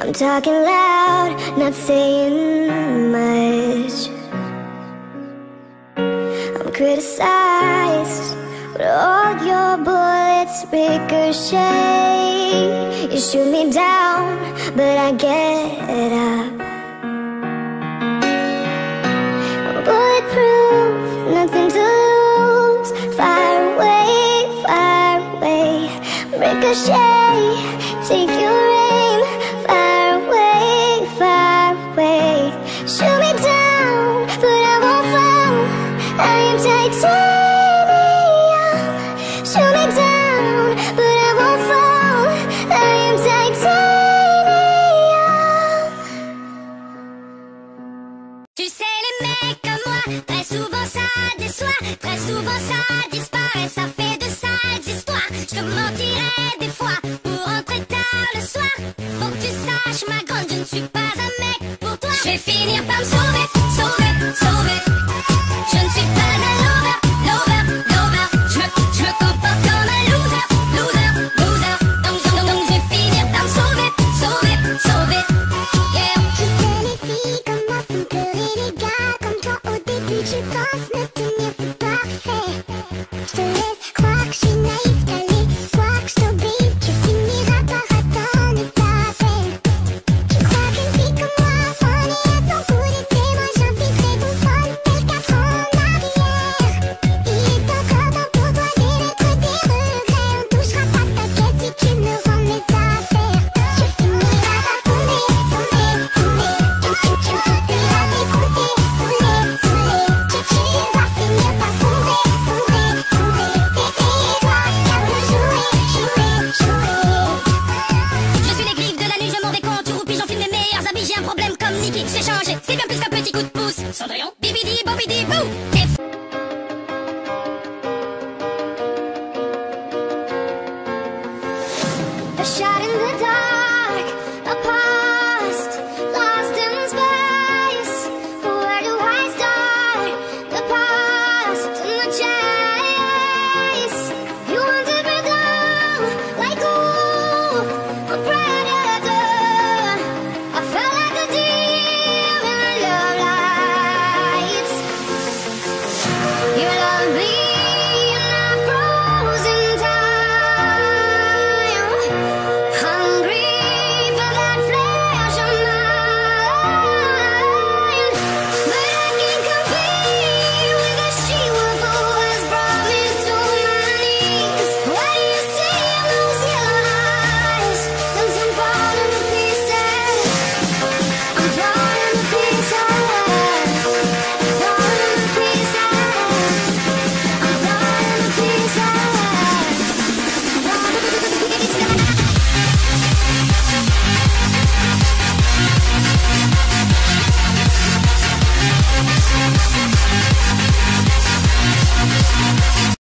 I'm talking loud, not saying much. I'm criticized, but all your bullets ricochet. You shoot me down, but I get up. I'm bulletproof, nothing to lose. Fire away, ricochet. Take your aim, fire away. Shoot me down, but I won't fall. I am titanium. Shoot me down, but I won't fall. I am titanium. Tu sais, les mecs comme moi, très souvent ça déçoit, très souvent ça disparaît, ça fait de sales histoires. Je te mentirais des fois pour rentrer tard le soir. Faut que tu saches, ma grande, je ne suis pas un mec pour toi. Je vais finir par me sauver. Je ne suis pas un lover. Je me comporte comme un loser. Donc je vais finir par me sauver. Yeah. Tu sais, les filles comme moi font pleurer les gars. Comme toi au début tu penses me tenir, c'est parfait. Je te laisse croire que je suis naïve, t'as l'espoir que je t'obéisse. Tu finiras par attendre ta peine. Tu crois qu'une fille comme moi en est à son coup d'été. Moi j'inviterai ton fun tel 4 ans en arrière. Il est encore temps pour toi d'émettre des regrets. On touchera pas ta caisse si tu me rends mes affaires. Tu finiras par tomber. Tu finiras d'écouter, tu vas finir par sombrer. Tais-toi, car le jouer. Je suis les griffes de la nuit, je m'en vais quand tu roupis, j'enfile mes meilleurs habits, j'ai un problème comme Nicky, j'ai changé, c'est bien plus qu'un petit coup de pouce. Cendrillon, bibidi, bobidi, bou.